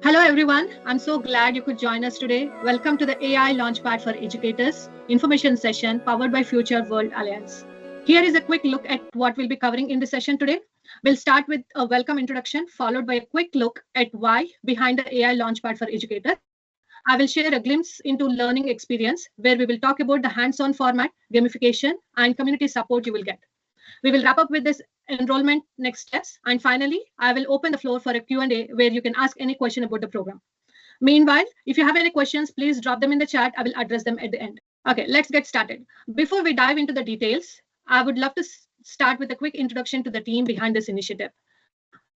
Hello, everyone. I'm so glad you could join us today. Welcome to the AI Launchpad for Educators information session powered by Future World Alliance. Here is a quick look at what we'll be covering in the session today. We'll start with a welcome introduction, followed by a quick look at why behind the AI Launchpad for Educators. I will share a glimpse into learning experience where we will talk about the hands-on format, gamification, and community support you will get. We will wrap up with this enrollment next steps. And finally, I will open the floor for a Q&A where you can ask any question about the program. Meanwhile, if you have any questions, please drop them in the chat. I will address them at the end. Okay, let's get started. Before we dive into the details, I would love to start with a quick introduction to the team behind this initiative.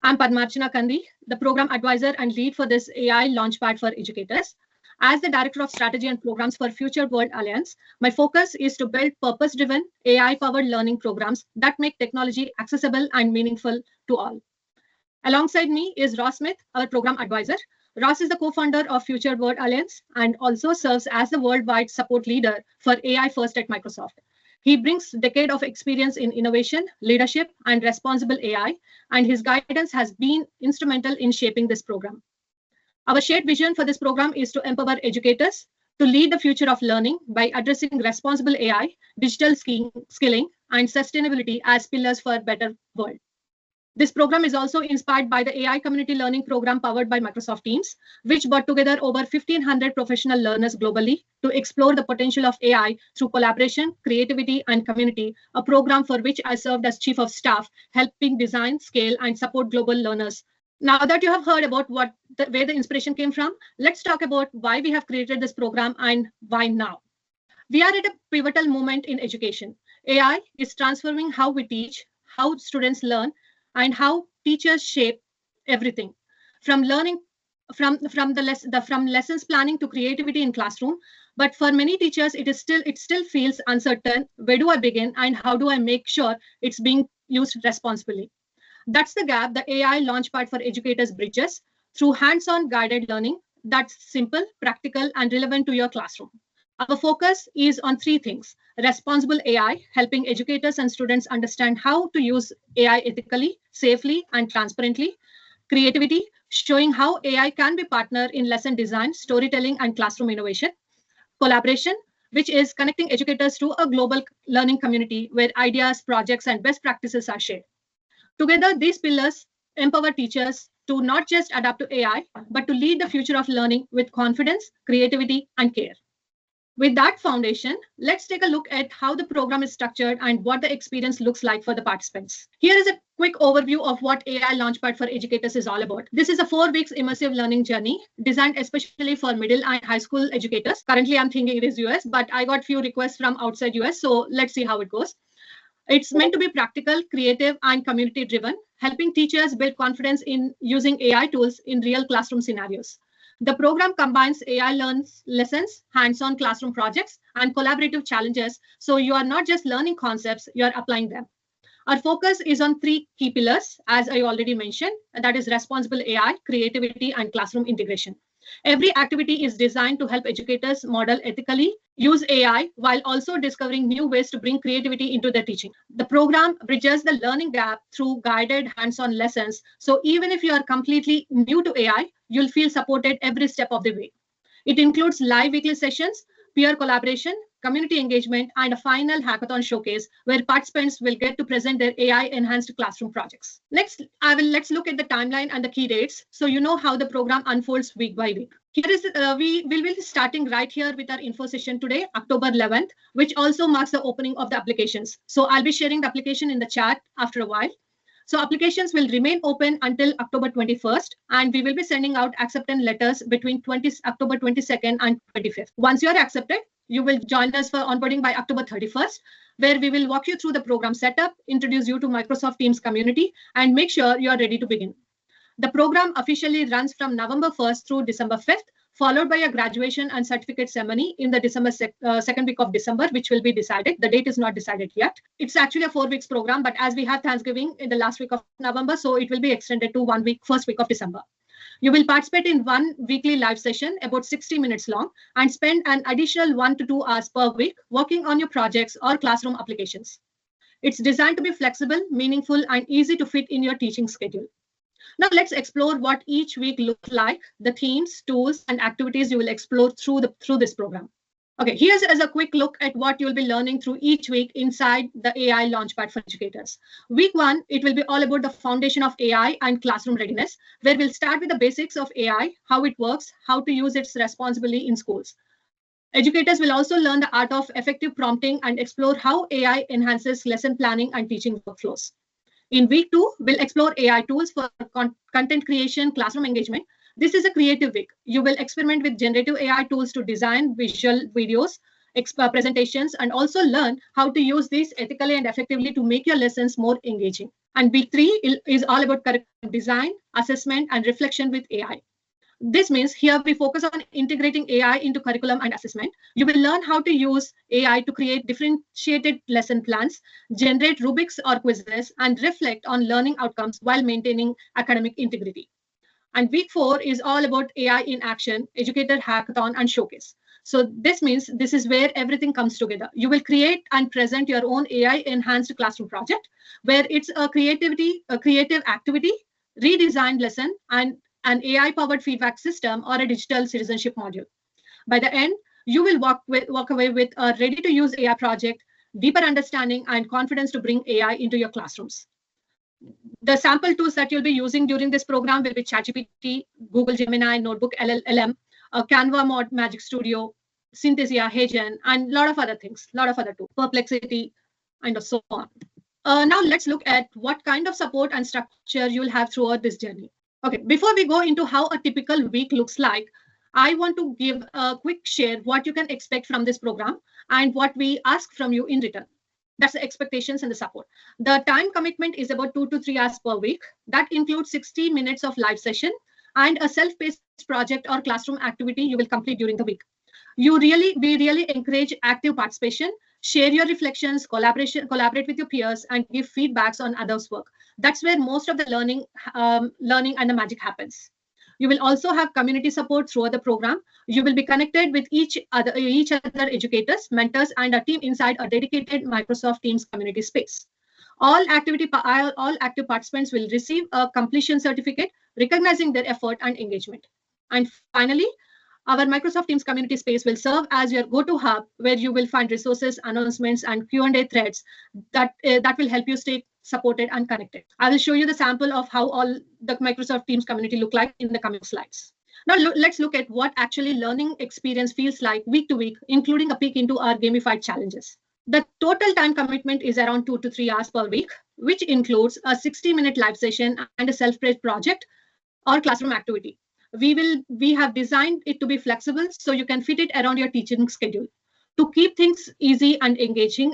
I'm Padmarchana Kandi, the program advisor and lead for this AI Launchpad for Educators. As the Director of Strategy and Programs for Future World Alliance, my focus is to build purpose-driven, AI-powered learning programs that make technology accessible and meaningful to all. Alongside me is Ross Smith, our program advisor. Ross is the co-founder of Future World Alliance and also serves as the worldwide support leader for AI First at Microsoft. He brings a decade of experience in innovation, leadership, and responsible AI, and his guidance has been instrumental in shaping this program. Our shared vision for this program is to empower educators to lead the future of learning by addressing responsible AI, digital skilling, and sustainability as pillars for a better world. This program is also inspired by the AI Community Learning Program powered by Microsoft Teams, which brought together over 1,500 professional learners globally to explore the potential of AI through collaboration, creativity, and community, a program for which I served as Chief of Staff, helping design, scale, and support global learners. Now that you have heard about where the inspiration came from, let's talk about why we have created this program and why now. We are at a pivotal moment in education. AI is transforming how we teach, how students learn, and how teachers shape everything. From learning, from lessons planning to creativity in classroom. But for many teachers, it still feels uncertain. Where do I begin, and how do I make sure it's being used responsibly? That's the gap the AI Launchpad for Educators bridges through hands-on guided learning that's simple, practical, and relevant to your classroom. Our focus is on three things: responsible AI, helping educators and students understand how to use AI ethically, safely, and transparently; creativity, showing how AI can be partner in lesson design, storytelling, and classroom innovation; collaboration, which is connecting educators to a global learning community where ideas, projects, and best practices are shared. Together, these pillars empower teachers to not just adapt to AI, but to lead the future of learning with confidence, creativity, and care. With that foundation, let's take a look at how the program is structured and what the experience looks like for the participants. Here is a quick overview of what AI Launchpad for Educators is all about. This is a 4 weeks immersive learning journey designed especially for middle and high school educators. Currently, I'm thinking it is US, but I got few requests from outside US, so let's see how it goes. It's meant to be practical, creative, and community-driven, helping teachers build confidence in using AI tools in real classroom scenarios. The program combines AI lessons, hands-on classroom projects, and collaborative challenges, so you are not just learning concepts, you are applying them. Our focus is on 3 key pillars, as I already mentioned, and that is responsible AI, creativity, and classroom integration. Every activity is designed to help educators model ethically, use AI, while also discovering new ways to bring creativity into their teaching. The program bridges the learning gap through guided hands-on lessons. So even if you are completely new to AI, you'll feel supported every step of the way. It includes live weekly sessions, peer collaboration, community engagement, and a final hackathon showcase where participants will get to present their AI-enhanced classroom projects. Next, let's look at the timeline and the key dates so you know how the program unfolds week by week. Here is we will be starting right here with our info session today, October 11th, which also marks the opening of the applications. So I'll be sharing the application in the chat after a while. So applications will remain open until October 21st, and we will be sending out acceptance letters between October 22nd and 25th. Once you are accepted, you will join us for onboarding by October 31st, where we will walk you through the program setup, introduce you to Microsoft Teams community, and make sure you are ready to begin. The program officially runs from November 1st through December 5th, followed by a graduation and certificate ceremony in the second week of December, which will be decided. The date is not decided yet. It's actually a 4 weeks program, but as we have Thanksgiving in the last week of November, so it will be extended to 1 week, first week of December. You will participate in 1 weekly live session, about 60 minutes long, and spend an additional 1 to 2 hours per week working on your projects or classroom applications. It's designed to be flexible, meaningful, and easy to fit in your teaching schedule. Now let's explore what each week looks like, the themes, tools, and activities you will explore through this program. Okay, here's as a quick look at what you'll be learning through each week inside the AI Launchpad for Educators. Week 1, it will be all about the foundation of AI and classroom readiness, where we'll start with the basics of AI, how it works, how to use it responsibly in schools. Educators will also learn the art of effective prompting and explore how AI enhances lesson planning and teaching workflows. In week 2, we'll explore AI tools for content creation, classroom engagement. This is a creative week. You will experiment with generative AI tools to design visual videos, presentations, and also learn how to use these ethically and effectively to make your lessons more engaging. And week 3 is all about curriculum design, assessment, and reflection with AI. This means here we focus on integrating AI into curriculum and assessment. You will learn how to use AI to create differentiated lesson plans, generate rubrics or quizzes, and reflect on learning outcomes while maintaining academic integrity. And week 4 is all about AI in action, educator hackathon, and showcase. So this means this is where everything comes together. You will create and present your own AI enhanced classroom project, where it's a creative activity, redesigned lesson, and an AI-powered feedback system or a digital citizenship module. By the end, you will walk away with a ready-to-use AI project, deeper understanding, and confidence to bring AI into your classrooms. The sample tools that you'll be using during this program will be ChatGPT, Google Gemini, Notebook LLM, Canva Magic Studio, Synthesia, Hagen, and a lot of other things, a lot of other tools, Perplexity, and so on. Now let's look at what kind of support and structure you'll have throughout this journey. Okay, before we go into how a typical week looks like, I want to give a quick share what you can expect from this program and what we ask from you in return. That's the expectations and the support. The time commitment is about 2 to 3 hours per week. That includes 60 minutes of live session and a self-paced project or classroom activity you will complete during the week. We really encourage active participation. Share your reflections, collaborate with your peers, and give feedbacks on others' work. That's where most of the learning and the magic happens. You will also have community support throughout the program. You will be connected with each other educators, mentors, and a team inside a dedicated Microsoft Teams community space. All active participants will receive a completion certificate recognizing their effort and engagement. And finally, our Microsoft Teams community space will serve as your go-to hub where you will find resources, announcements, and Q&A threads that will help you stay supported and connected. I will show you the sample of how all the Microsoft Teams community look like in the coming slides. Now let's look at what actually learning experience feels like week to week, including a peek into our gamified challenges. The total time commitment is around 2 to 3 hours per week, which includes a 60-minute live session and a self-paced project or classroom activity. We have designed it to be flexible so you can fit it around your teaching schedule. To keep things easy and engaging,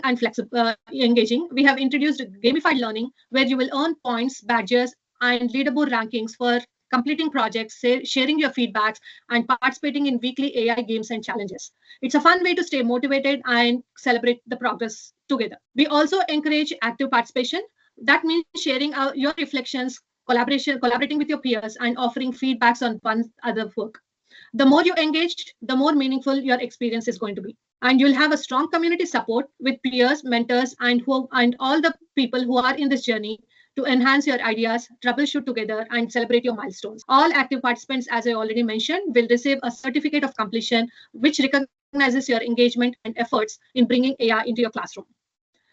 we have introduced gamified learning where you will earn points, badges, and leaderboard rankings for completing projects, sharing your feedbacks, and participating in weekly AI games and challenges. It's a fun way to stay motivated and celebrate the progress together. We also encourage active participation. That means sharing your reflections, collaborating with your peers, and offering feedbacks on one other work. The more you engage, the more meaningful your experience is going to be. And you'll have a strong community support with peers, mentors, and all the people who are in this journey to enhance your ideas, troubleshoot together, and celebrate your milestones. All active participants, as I already mentioned, will receive a certificate of completion, which recognizes your engagement and efforts in bringing AI into your classroom.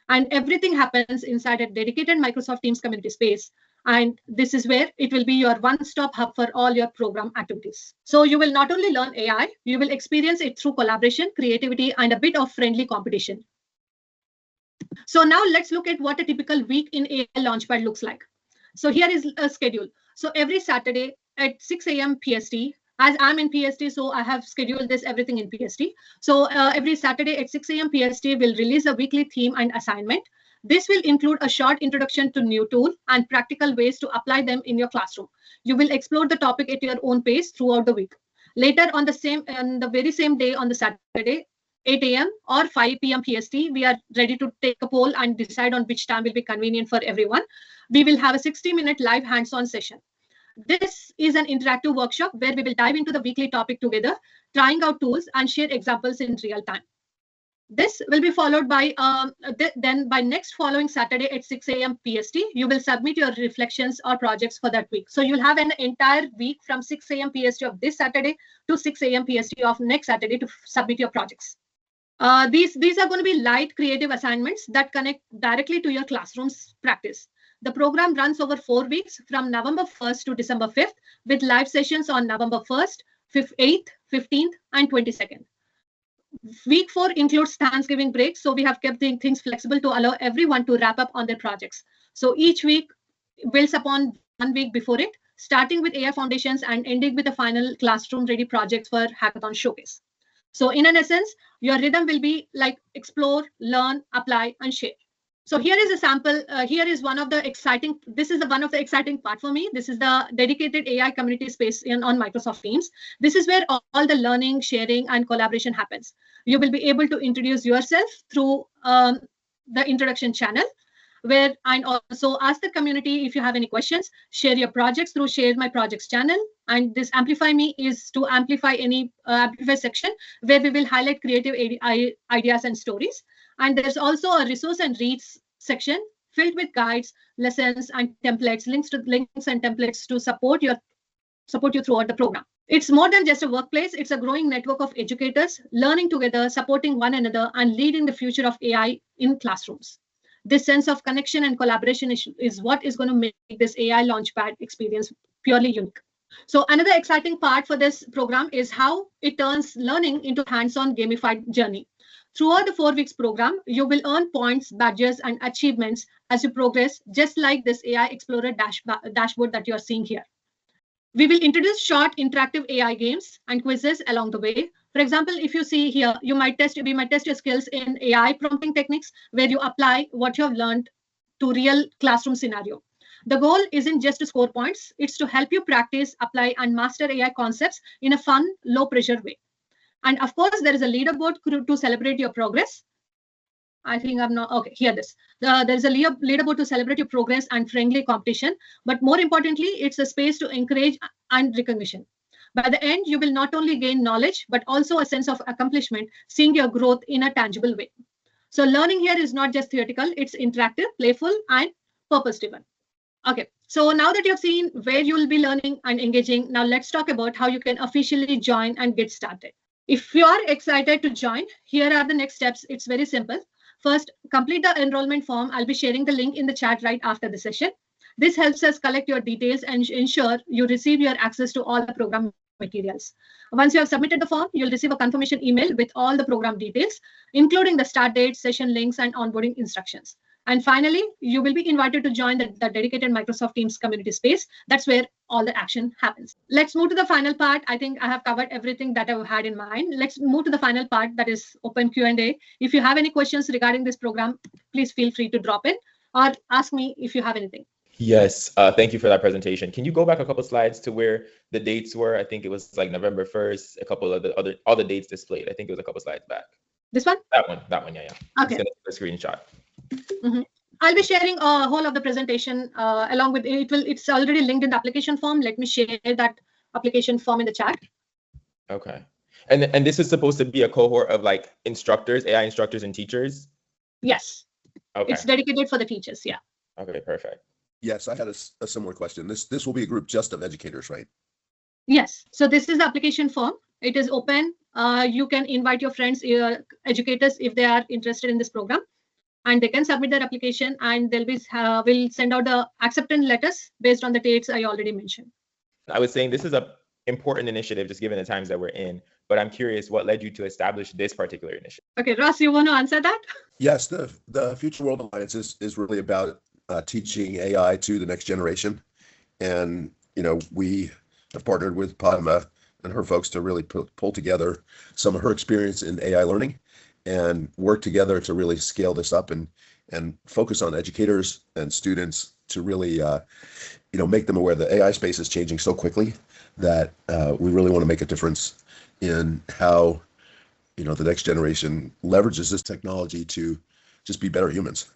And everything happens inside a dedicated Microsoft Teams community space. And this is where it will be your one-stop hub for all your program activities. So you will not only learn AI, you will experience it through collaboration, creativity, and a bit of friendly competition. So now let's look at what a typical week in AI Launchpad looks like. So here is a schedule. So every Saturday at 6 a.m. PST, as I'm in PST, so I have scheduled everything in PST. So every Saturday at 6 a.m. PST, we'll release a weekly theme and assignment. This will include a short introduction to new tool and practical ways to apply them in your classroom. You will explore the topic at your own pace throughout the week. Later on the very same day on the Saturday, 8 a.m. or 5 p.m. PST, we are ready to take a poll and decide on which time will be convenient for everyone. We will have a 60-minute live hands-on session. This is an interactive workshop where we will dive into the weekly topic together, trying out tools and share examples in real time. This will be followed by then by next following Saturday at 6 a.m. PST, you will submit your reflections or projects for that week. So you'll have an entire week from 6 a.m. PST of this Saturday to 6 a.m. PST of next Saturday to submit your projects. These are going to be light creative assignments that connect directly to your classroom's practice. The program runs over 4 weeks from November 1st to December 5th with live sessions on November 1st, 8th, 15th, and 22nd. Week 4 includes Thanksgiving break, so we have kept things flexible to allow everyone to wrap up on their projects. So each week builds upon 1 week before it, starting with AI Foundations and ending with the final classroom-ready projects for Hackathon Showcase. So in an essence, your rhythm will be like explore, learn, apply, and share. So here is a sample. Here is one of the exciting, this is one of the exciting part for me. This is the dedicated AI community space on Microsoft Teams. This is where all the learning, sharing, and collaboration happens. You will be able to introduce yourself through the introduction channel, where and also ask the community if you have any questions, share your projects through Share My Projects channel. And this Amplify Me is to amplify any Amplify section where we will highlight creative ideas and stories. And there's also a resource and reads section filled with guides, lessons, and templates, links and templates to support you throughout the program. It's more than just a workplace. It's a growing network of educators learning together, supporting one another, and leading the future of AI in classrooms. This sense of connection and collaboration is what is going to make this AI Launchpad experience purely unique. So another exciting part for this program is how it turns learning into hands-on gamified journey. Throughout the 4 weeks program, you will earn points, badges, and achievements as you progress, just like this AI Explorer dashboard that you're seeing here. We will introduce short interactive AI games and quizzes along the way. For example, if you see here, we might test your skills in AI prompting techniques where you apply what you have learned to real classroom scenario. The goal isn't just to score points, it's to help you practice, apply, and master AI concepts in a fun, low-pressure way. And of course, there is a leaderboard to celebrate your progress. I think I'm not, okay, here this. There's a leaderboard to celebrate your progress and friendly competition. But more importantly, it's a space to encourage and recognition. By the end, you will not only gain knowledge, but also a sense of accomplishment, seeing your growth in a tangible way. So learning here is not just theoretical, it's interactive, playful, and purpose-driven. Okay, so now that you've seen where you will be learning and engaging, now let's talk about how you can officially join and get started. If you are excited to join, here are the next steps. It's very simple. First, complete the enrollment form. I'll be sharing the link in the chat right after the session. This helps us collect your details and ensure you receive your access to all the program materials. Once you have submitted the form, you'll receive a confirmation email with all the program details, including the start date, session links, and onboarding instructions. And finally, you will be invited to join the dedicated Microsoft Teams community space. That's where all the action happens. Let's move to the final part. I think I have covered everything that I've had in mind. Let's move to the final part, that is open Q&A. If you have any questions regarding this program, please feel free to drop in or ask me if you have anything. Yes, thank you for that presentation. Can you go back a couple slides to where the dates were? I think it was like November 1st, a couple of all the dates displayed. I think it was a couple slides back. This one? That one, yeah. Okay. The screenshot. Mm-hmm. I'll be sharing a whole of the presentation along with it. It's already linked in the application form. Let me share that application form in the chat. Okay. And this is supposed to be a cohort of like instructors, AI instructors and teachers? Yes. Okay. It's dedicated for the teachers, yeah. Okay, perfect. Yes, I had a similar question. This will be a group just of educators, right? Yes. So this is the application form. It is open. You can invite your friends, your educators, if they are interested in this program, and they can submit their application, and they'll be will send out the acceptance letters based on the dates I already mentioned. I was saying this is a important initiative, just given the times that we're in. But I'm curious, what led you to establish this particular initiative? Okay, Ross, you want to answer that? Yes, the Future World Alliance is really about teaching AI to the next generation. And, we have partnered with Padma and her folks to really pull together some of her experience in AI learning and work together to really scale this up and focus on educators and students to really, make them aware the AI space is changing so quickly that we really want to make a difference in how, the next generation leverages this technology to just be better humans.